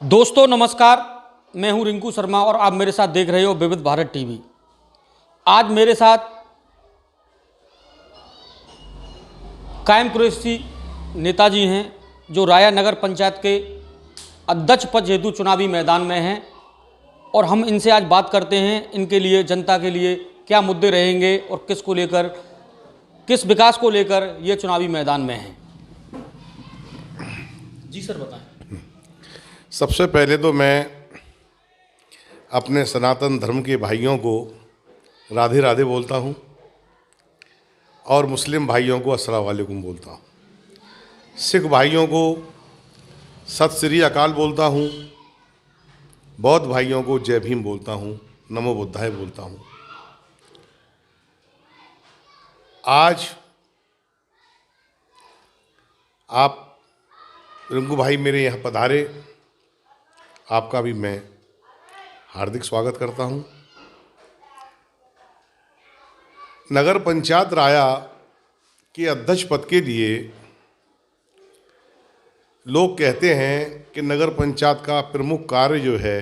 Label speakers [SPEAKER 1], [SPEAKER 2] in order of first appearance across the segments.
[SPEAKER 1] दोस्तों नमस्कार, मैं हूं रिंकू शर्मा और आप मेरे साथ देख रहे हो विविध भारत टीवी। आज मेरे साथ कायम कुरैशी नेताजी हैं जो राया नगर पंचायत के अध्यक्ष पद हेतु चुनावी मैदान में हैं और हम इनसे आज बात करते हैं इनके लिए, जनता के लिए क्या मुद्दे रहेंगे और किसको लेकर, किस विकास को लेकर ये चुनावी मैदान में हैं। जी सर बताएं।
[SPEAKER 2] सबसे पहले तो मैं अपने सनातन धर्म के भाइयों को राधे राधे बोलता हूँ और मुस्लिम भाइयों को अस्सलाम वालेकुम बोलता हूँ। सिख भाइयों को सत श्री अकाल बोलता हूँ। बौद्ध भाइयों को जय भीम बोलता हूँ, नमो बुद्धाय बोलता हूँ। आज आप रिंकू भाई मेरे यहाँ पधारे, आपका भी मैं हार्दिक स्वागत करता हूं। नगर पंचायत राया के अध्यक्ष पद के लिए लोग कहते हैं कि नगर पंचायत का प्रमुख कार्य जो है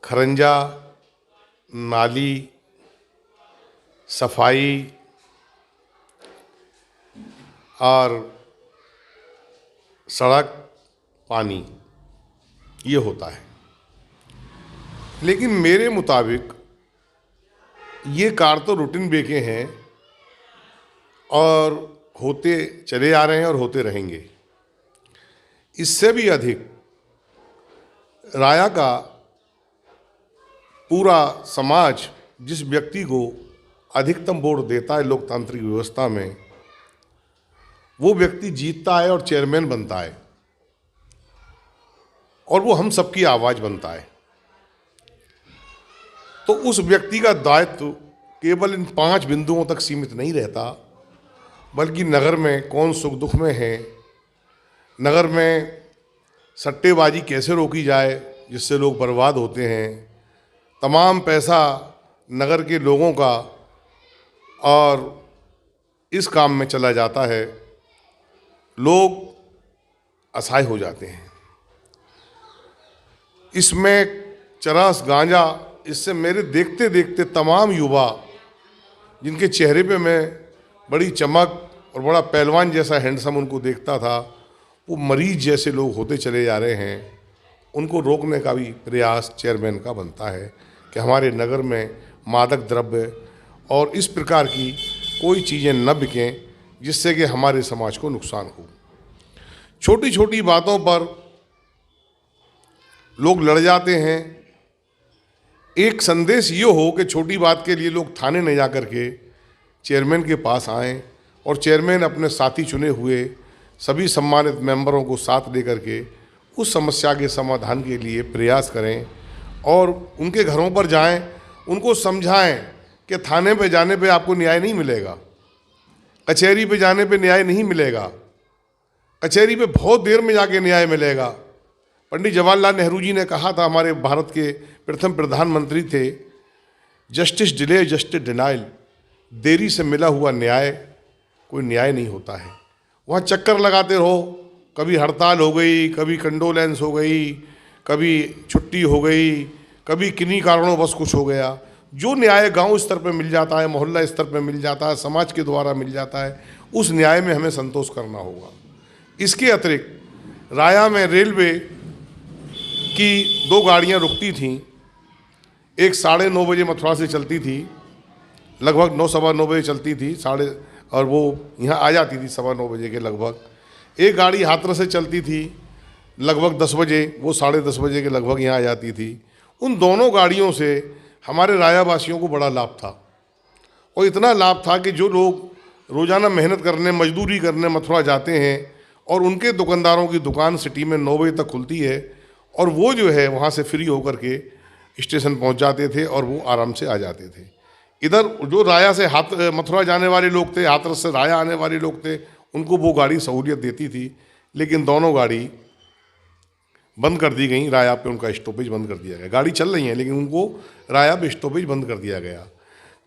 [SPEAKER 2] खरंजा, नाली, सफाई और सड़क, पानी, ये होता है। लेकिन मेरे मुताबिक ये कार्य तो रूटीन बेके हैं और होते चले आ रहे हैं और होते रहेंगे। इससे भी अधिक राया का पूरा समाज जिस व्यक्ति को अधिकतम वोट देता है लोकतांत्रिक व्यवस्था में, वो व्यक्ति जीतता है और चेयरमैन बनता है और वो हम सबकी आवाज़ बनता है। तो उस व्यक्ति का दायित्व केवल इन 5 बिंदुओं तक सीमित नहीं रहता, बल्कि नगर में कौन सुख दुख में है, नगर में सट्टेबाजी कैसे रोकी जाए जिससे लोग बर्बाद होते हैं, तमाम पैसा नगर के लोगों का और इस काम में चला जाता है, लोग असहाय हो जाते हैं। इसमें चरस, गांजा, इससे मेरे देखते देखते तमाम युवा जिनके चेहरे पे मैं बड़ी चमक और बड़ा पहलवान जैसा हैंडसम उनको देखता था, वो मरीज जैसे लोग होते चले जा रहे हैं। उनको रोकने का भी प्रयास चेयरमैन का बनता है कि हमारे नगर में मादक द्रव्य और इस प्रकार की कोई चीज़ें न बिकें जिससे कि हमारे समाज को नुकसान हो। छोटी छोटी बातों पर लोग लड़ जाते हैं। एक संदेश ये हो कि छोटी बात के लिए लोग थाने नहीं जा कर के चेयरमैन के पास आएं और चेयरमैन अपने साथी चुने हुए सभी सम्मानित मेंबरों को साथ लेकर के उस समस्या के समाधान के लिए प्रयास करें और उनके घरों पर जाएं, उनको समझाएं कि थाने पे जाने पे आपको न्याय नहीं मिलेगा, कचहरी पे जाने पे न्याय नहीं मिलेगा, कचहरी पे बहुत देर में जाके न्याय मिलेगा। पंडित जवाहरलाल नेहरू जी ने कहा था, हमारे भारत के प्रथम प्रधानमंत्री थे, जस्टिस डिले जस्टिस डिनाइल, देरी से मिला हुआ न्याय कोई न्याय नहीं होता है। वहाँ चक्कर लगाते रहो, कभी हड़ताल हो गई, कभी कंडोलेंस हो गई, कभी छुट्टी हो गई, कभी किन्हीं कारणों बस कुछ हो गया। जो न्याय गांव स्तर पर मिल जाता है, मोहल्ला स्तर पर मिल जाता है, समाज के द्वारा मिल जाता है, उस न्याय में हमें संतोष करना होगा। इसके अतिरिक्त राया में रेलवे की 2 गाड़ियाँ रुकती थीं। एक 9:30 बजे मथुरा से चलती थी, लगभग 9, सवा 9 बजे चलती थी, और वो यहाँ आ जाती थी 9:15 बजे के लगभग। एक गाड़ी हाथरस से चलती थी लगभग 10 बजे, वो 10:30 बजे के लगभग यहाँ आ जाती थी। उन दोनों गाड़ियों से हमारे रायावासियों को बड़ा लाभ था और इतना लाभ था कि जो लोग रोज़ाना मेहनत करने, मजदूरी करने मथुरा जाते हैं और उनके दुकानदारों की दुकान सिटी में 9 बजे तक खुलती है और वो जो है वहाँ से फ्री होकर के स्टेशन पहुँच जाते थे और वो आराम से आ जाते थे। इधर जो राया से मथुरा जाने वाले लोग थे, हाथरस से राया आने वाले लोग थे, उनको वो गाड़ी सहूलियत देती थी। लेकिन दोनों गाड़ी बंद कर दी गई, राया पे उनका स्टॉपेज बंद कर दिया गया। गाड़ी चल रही है लेकिन उनको राया पे स्टॉपेज बंद कर दिया गया।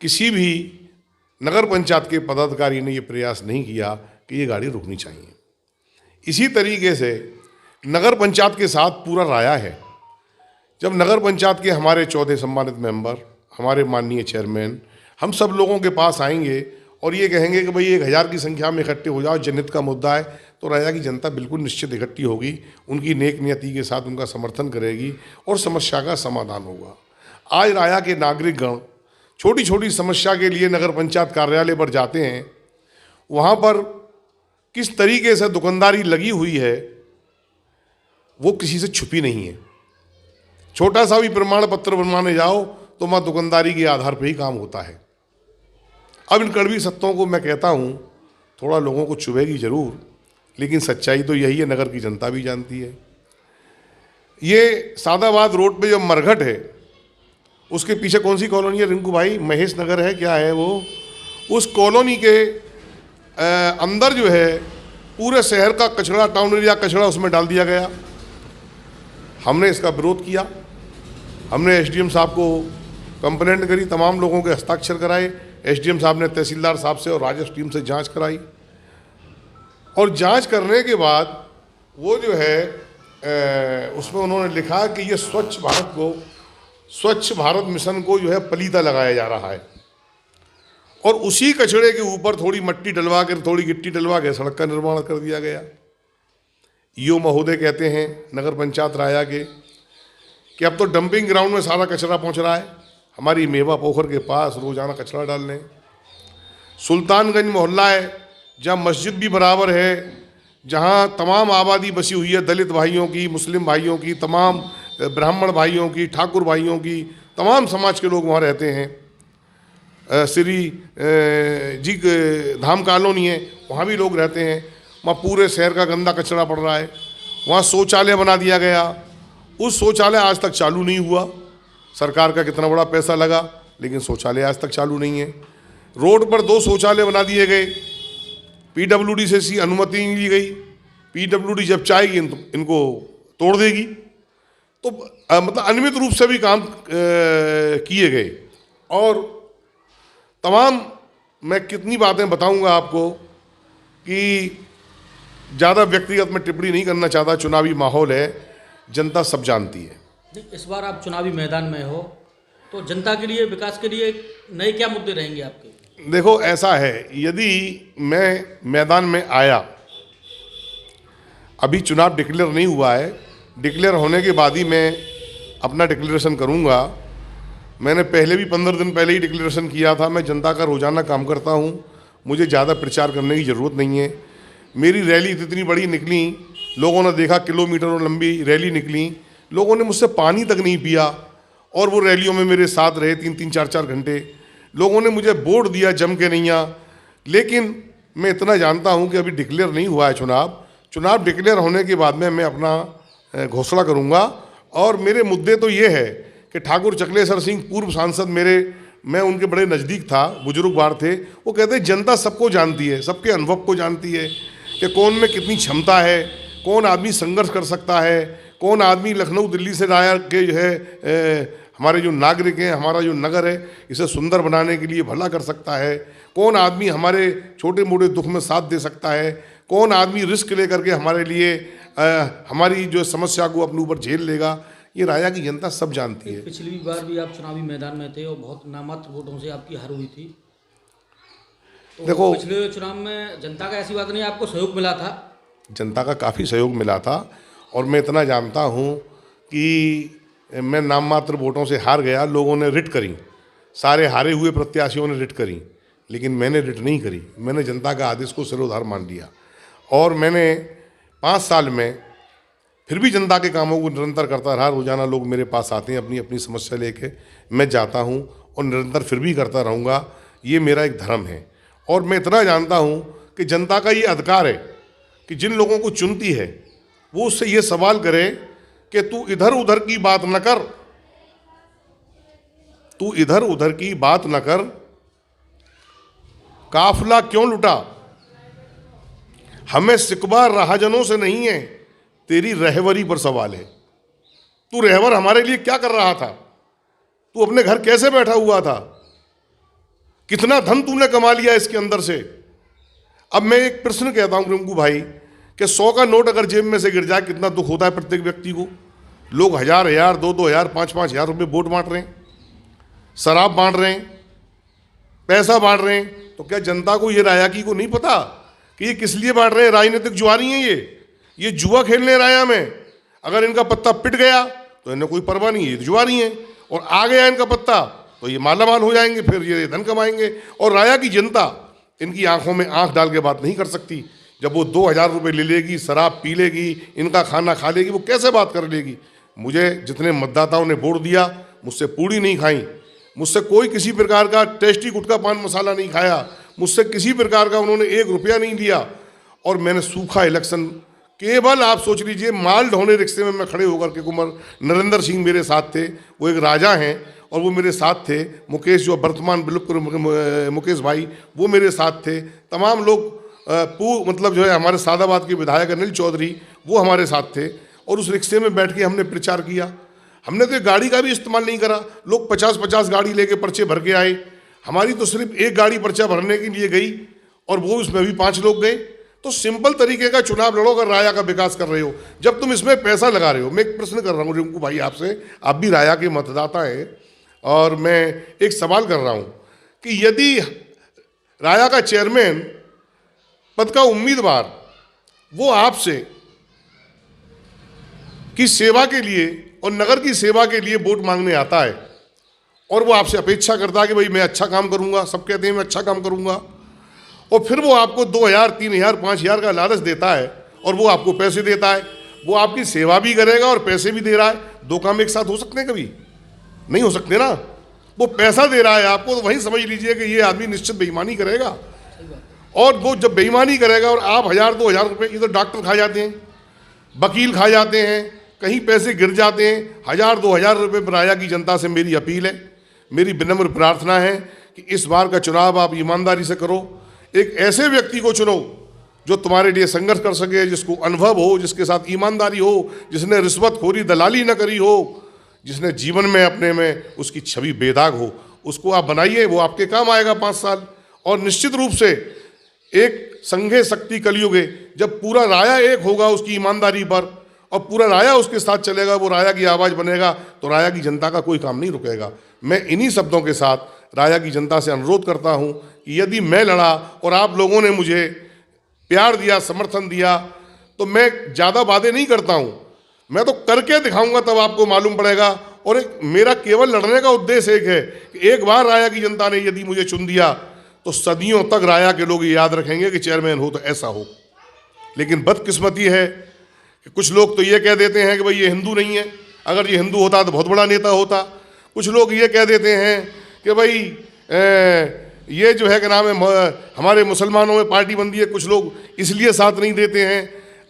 [SPEAKER 2] किसी भी नगर पंचायत के पदाधिकारी ने ये प्रयास नहीं किया कि ये गाड़ी रुकनी चाहिए। इसी तरीके से नगर पंचायत के साथ पूरा राया है। जब नगर पंचायत के हमारे 14 सम्मानित मेंबर, हमारे माननीय चेयरमैन, हम सब लोगों के पास आएंगे और ये कहेंगे कि भाई 1000 की संख्या में इकट्ठे हो जाओ, जनहित का मुद्दा है, तो राया की जनता बिल्कुल निश्चित इकट्ठी होगी, उनकी नेक नियति के साथ उनका समर्थन करेगी और समस्या का समाधान होगा। आज राया के नागरिकगण छोटी छोटी समस्या के लिए नगर पंचायत कार्यालय पर जाते हैं, वहाँ पर किस तरीके से दुकानदारी लगी हुई है वो किसी से छुपी नहीं है। छोटा सा भी प्रमाण पत्र बनवाने जाओ तो वहाँ दुकानदारी के आधार पर ही काम होता है। अब इन कड़वी सत्यों को मैं कहता हूँ, थोड़ा लोगों को चुभेगी जरूर, लेकिन सच्चाई तो यही है, नगर की जनता भी जानती है। ये सादाबाद रोड पे जो मरघट है उसके पीछे कौन सी कॉलोनी है रिंकू भाई? महेश नगर है क्या है वो? उस कॉलोनी के अंदर जो है पूरे शहर का कचरा, टाउन एरिया कचरा उसमें डाल दिया गया। हमने इसका विरोध किया, हमने एसडीएम साहब को कंप्लेंट करी, तमाम लोगों के हस्ताक्षर कराए। एसडीएम साहब ने तहसीलदार साहब से और राजस्व टीम से जांच कराई और जांच करने के बाद वो जो है उसमें उन्होंने लिखा कि ये स्वच्छ भारत मिशन को जो है पलीता लगाया जा रहा है और उसी कचड़े के ऊपर थोड़ी मट्टी डलवा कर, थोड़ी गिट्टी डलवा के सड़क का निर्माण कर दिया गया। ईओ महोदय कहते हैं नगर पंचायत राया के कि अब तो डंपिंग ग्राउंड में सारा कचरा पहुंच रहा है, हमारी मेवा पोखर के पास रोजाना कचरा डालने। सुल्तानगंज मोहल्ला है जहाँ मस्जिद भी बराबर है, जहाँ तमाम आबादी बसी हुई है, दलित भाइयों की, मुस्लिम भाइयों की, तमाम ब्राह्मण भाइयों की, ठाकुर भाइयों की, तमाम समाज के लोग वहाँ रहते हैं। श्री जी धाम कॉलोनी है, वहाँ भी लोग रहते हैं। वहाँ पूरे शहर का गंदा कचरा पड़ रहा है। वहाँ शौचालय बना दिया गया, उस शौचालय आज तक चालू नहीं हुआ। सरकार का कितना बड़ा पैसा लगा, लेकिन शौचालय आज तक चालू नहीं है। रोड पर 2 शौचालय बना दिए गए, पीडब्ल्यूडी से इसकी अनुमति नहीं ली गई। पीडब्ल्यूडी जब चाहेगी इनको तोड़ देगी। तो मतलब अनियमित रूप से भी काम किए गए। और तमाम मैं कितनी बातें बताऊंगा आपको कि ज़्यादा व्यक्तिगत में टिप्पणी नहीं करना चाहता, चुनावी माहौल है, जनता सब जानती है।
[SPEAKER 1] इस बार आप चुनावी मैदान में हो तो जनता के लिए, विकास के लिए नए क्या मुद्दे रहेंगे आपके?
[SPEAKER 2] देखो ऐसा है, यदि मैं मैदान में आया, अभी चुनाव डिक्लेयर नहीं हुआ है, डिक्लेयर होने के बाद ही मैं अपना डिक्लेरेशन करूंगा। मैंने पहले भी 15 दिन पहले ही डिक्लेरेशन किया था। मैं जनता का रोजाना काम करता हूं, मुझे ज़्यादा प्रचार करने की ज़रूरत नहीं है। मेरी रैली इतनी बड़ी निकली, लोगों ने देखा, किलोमीटरों लंबी रैली निकली, लोगों ने मुझसे पानी तक नहीं पिया और वो रैलियों में मेरे साथ रहे 3-3, 4-4 घंटे। लोगों ने मुझे वोट दिया जम के नैया। लेकिन मैं इतना जानता हूं कि अभी डिक्लेयर नहीं हुआ है चुनाव डिक्लेयर होने के बाद में मैं अपना घोषणा करूंगा। और मेरे मुद्दे तो ये है कि ठाकुर चकलेश्वर सिंह पूर्व सांसद मैं उनके बड़े नज़दीक था, बुजुर्गवार थे। वो कहते हैं जनता सबको जानती है, सबके अनुभव को जानती है कि कौन में कितनी क्षमता है, कौन आदमी संघर्ष कर सकता है, कौन आदमी लखनऊ दिल्ली से राया के जो है हमारे जो नागरिक हैं, हमारा जो नगर है, इसे सुंदर बनाने के लिए भला कर सकता है, कौन आदमी हमारे छोटे मोटे दुख में साथ दे सकता है, कौन आदमी रिस्क लेकर के हमारे लिए हमारी जो समस्या को अपने ऊपर झेल लेगा। ये राया की जनता सब जानती है।
[SPEAKER 1] पिछली बार भी आप चुनावी मैदान में थे और बहुत नामात्र वोटों से आपकी हार हुई थी। तो
[SPEAKER 2] देखो,
[SPEAKER 1] पिछले चुनाव में जनता का ऐसी बात नहीं, आपको सहयोग मिला था?
[SPEAKER 2] जनता का काफ़ी सहयोग मिला था और मैं इतना जानता हूँ कि मैं नाममात्र वोटों से हार गया। लोगों ने रिट करी, सारे हारे हुए प्रत्याशियों ने रिट करी, लेकिन मैंने रिट नहीं करी। मैंने जनता का आदेश को सिरोधार मान लिया और मैंने 5 साल में फिर भी जनता के कामों को निरंतर करता रहा। रोजाना लोग मेरे पास आते हैं अपनी अपनी समस्या लेके, मैं जाता हूँ और निरंतर फिर भी करता रहूँगा। ये मेरा एक धर्म है। और मैं इतना जानता हूँ कि जनता का ये अधिकार है कि जिन लोगों को चुनती है वो उससे ये सवाल करे कि तू इधर उधर की बात न कर, तू इधर उधर की बात न कर, काफिला क्यों लुटा, हमें सिकवा राहजनों से नहीं है, तेरी रहवरी पर सवाल है। तू रहवर हमारे लिए क्या कर रहा था? तू अपने घर कैसे बैठा हुआ था? कितना धन तूने कमा लिया इसके अंदर से? अब मैं एक प्रश्न कहता हूं रिंकू भाई कि 100 का नोट अगर जेब में से गिर जाए कितना दुख होता है प्रत्येक व्यक्ति को। लोग 1000 2,000 5,000 5,000 रुपये वोट बांट रहे हैं, शराब बांट रहे हैं, पैसा बांट रहे हैं। तो क्या जनता को, ये राया की को नहीं पता कि ये किस लिए बांट रहे हैं? राजनीतिक जुआरी हैं ये जुआ खेल रहे हैं राया में। अगर इनका पत्ता पिट गया तो इन्हें कोई परवाह नहीं है, ये जुआरी हैं। और आ गया इनका पत्ता तो ये मालामाल हो जाएंगे, फिर ये धन कमाएंगे। और राया की जनता इनकी आंखों में आंख डाल के बात नहीं कर सकती। जब वो 2,000 रुपये ले लेगी, शराब पी लेगी, इनका खाना खा लेगी, वो कैसे बात कर लेगी? मुझे जितने मतदाताओं ने वोट दिया, मुझसे पूड़ी नहीं खाई, मुझसे कोई किसी प्रकार का टेस्टी गुटखा पान मसाला नहीं खाया, मुझसे किसी प्रकार का उन्होंने 1 रुपया नहीं दिया। और मैंने सूखा इलेक्शन, केवल आप सोच लीजिए माल ढोने रिक्शे में मैं खड़े होकर के, कुमार नरेंद्र सिंह मेरे साथ थे, वो एक राजा हैं और वो मेरे साथ थे। मुकेश जो वर्तमान विलुप्त मुकेश भाई, वो मेरे साथ थे। तमाम लोग मतलब जो है हमारे सादाबाद के विधायक अनिल चौधरी, वो हमारे साथ थे। और उस रिक्शे में बैठ के हमने प्रचार किया। हमने तो गाड़ी का भी इस्तेमाल नहीं करा। लोग 50-50 गाड़ी लेके पर्चे भर के आए, हमारी तो सिर्फ एक गाड़ी पर्चा भरने के लिए गई और वो उसमें भी 5 लोग गए। तो सिंपल तरीके का चुनाव लड़ो अगर राया का विकास कर रहे हो। जब तुम इसमें पैसा लगा रहे हो, मैं एक प्रश्न कर रहा हूँ रिंकू भाई आपसे, आप भी राया के मतदाता हैं, और मैं एक सवाल कर रहा हूँ कि यदि राया का चेयरमैन पद का उम्मीदवार वो आपसे की सेवा के लिए और नगर की सेवा के लिए वोट मांगने आता है और वो आपसे अपेक्षा करता है कि भाई मैं अच्छा काम करूंगा, सब कहते हैं मैं अच्छा काम करूंगा, और फिर वो आपको 2,000 3,000 5,000 का लालच देता है और वो आपको पैसे देता है, वो आपकी सेवा भी करेगा और पैसे भी दे रहा है, 2 काम एक साथ हो सकते हैं? कभी नहीं हो सकते ना। वो पैसा दे रहा है आपको तो वही समझ लीजिए कि ये आदमी निश्चित बेईमानी करेगा। और वो जब बेईमानी करेगा और आप 1,000-2,000 रुपये, इधर डॉक्टर खा जाते हैं, वकील खा जाते हैं, कहीं पैसे गिर जाते हैं, 1,000-2,000 रुपये पर राया की जनता से मेरी अपील है, मेरी विनम्र प्रार्थना है कि इस बार का चुनाव आप ईमानदारी से करो। एक ऐसे व्यक्ति को चुनो जो तुम्हारे लिए संघर्ष कर सके, जिसको अनुभव हो, जिसके साथ ईमानदारी हो, जिसने रिश्वतखोरी दलाली न करी हो, जिसने जीवन में अपने में उसकी छवि बेदाग हो, उसको आप बनाइए, वो आपके काम आएगा 5 साल। और निश्चित रूप से एक संघे शक्ति कलयुगे, जब पूरा राया एक होगा उसकी ईमानदारी पर और पूरा राया उसके साथ चलेगा, वो राया की आवाज़ बनेगा, तो राया की जनता का कोई काम नहीं रुकेगा। मैं इन्हीं शब्दों के साथ राया की जनता से अनुरोध करता हूं कि यदि मैं लड़ा और आप लोगों ने मुझे प्यार दिया, समर्थन दिया, तो मैं ज़्यादा वादे नहीं करता हूं, मैं तो करके दिखाऊंगा, तब आपको मालूम पड़ेगा। और एक मेरा केवल लड़ने का उद्देश्य एक है कि एक बार राया की जनता ने यदि मुझे चुन दिया तो सदियों तक राया के लोग याद रखेंगे कि चेयरमैन हो तो ऐसा हो। लेकिन बदकिस्मती है कि कुछ लोग तो ये कह देते हैं कि भाई ये हिंदू नहीं है, अगर ये हिंदू होता तो बहुत बड़ा नेता होता। कुछ लोग ये कह देते हैं कि भाई ये जो है कि नाम है हमारे मुसलमानों में पार्टी बंदी है, कुछ लोग इसलिए साथ नहीं देते हैं।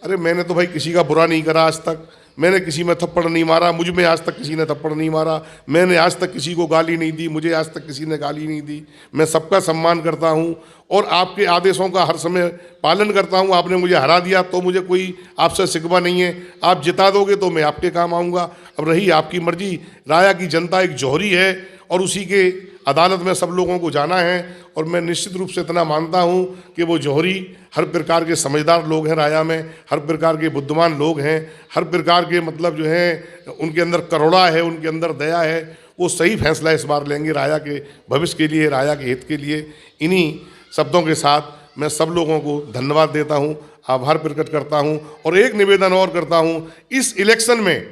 [SPEAKER 2] अरे मैंने तो भाई किसी का बुरा नहीं करा आज तक, मैंने किसी में थप्पड़ नहीं मारा, मुझ में आज तक किसी ने थप्पड़ नहीं मारा, मैंने आज तक किसी को गाली नहीं दी, मुझे आज तक किसी ने गाली नहीं दी। मैं सबका सम्मान करता हूं और आपके आदेशों का हर समय पालन करता हूं। आपने मुझे हरा दिया तो मुझे कोई आपसे शिकवा नहीं है, आप जिता दोगे तो मैं आपके काम आऊँगा। अब रही आपकी मर्जी। राया की जनता एक जौहरी है और उसी के अदालत में सब लोगों को जाना है, और मैं निश्चित रूप से इतना मानता हूं कि वो जौहरी हर प्रकार के समझदार लोग हैं राया में, हर प्रकार के बुद्धिमान लोग हैं, हर प्रकार के मतलब जो है उनके अंदर करुणा है, उनके अंदर दया है। वो सही फैसला इस बार लेंगे राया के भविष्य के लिए, राया के हित के लिए। इन्हीं शब्दों के साथ मैं सब लोगों को धन्यवाद देता हूँ, आभार प्रकट करता हूँ और एक निवेदन और करता हूँ, इस इलेक्शन में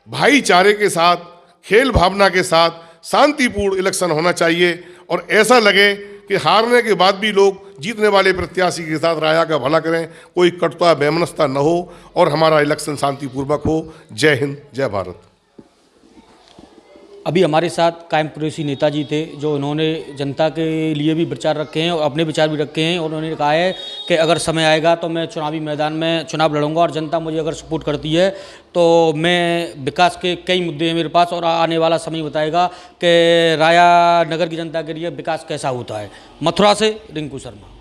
[SPEAKER 2] भाईचारे के साथ, खेल भावना के साथ शांतिपूर्ण इलेक्शन होना चाहिए और ऐसा लगे कि हारने के बाद भी लोग जीतने वाले प्रत्याशी के साथ राया का भला करें, कोई कटुता वैमनस्यता न हो और हमारा इलेक्शन शांतिपूर्वक हो। जय हिंद, जय भारत।
[SPEAKER 1] अभी हमारे साथ कायम कुरैशी नेताजी थे, जो उन्होंने जनता के लिए भी विचार रखे हैं और अपने विचार भी रखे हैं। उन्होंने कहा है कि अगर समय आएगा तो मैं चुनावी मैदान में चुनाव लड़ूंगा और जनता मुझे अगर सपोर्ट करती है तो मैं, विकास के कई मुद्दे हैं मेरे पास और आने वाला समय बताएगा कि राया नगर की जनता के लिए विकास कैसा होता है। मथुरा से रिंकू शर्मा।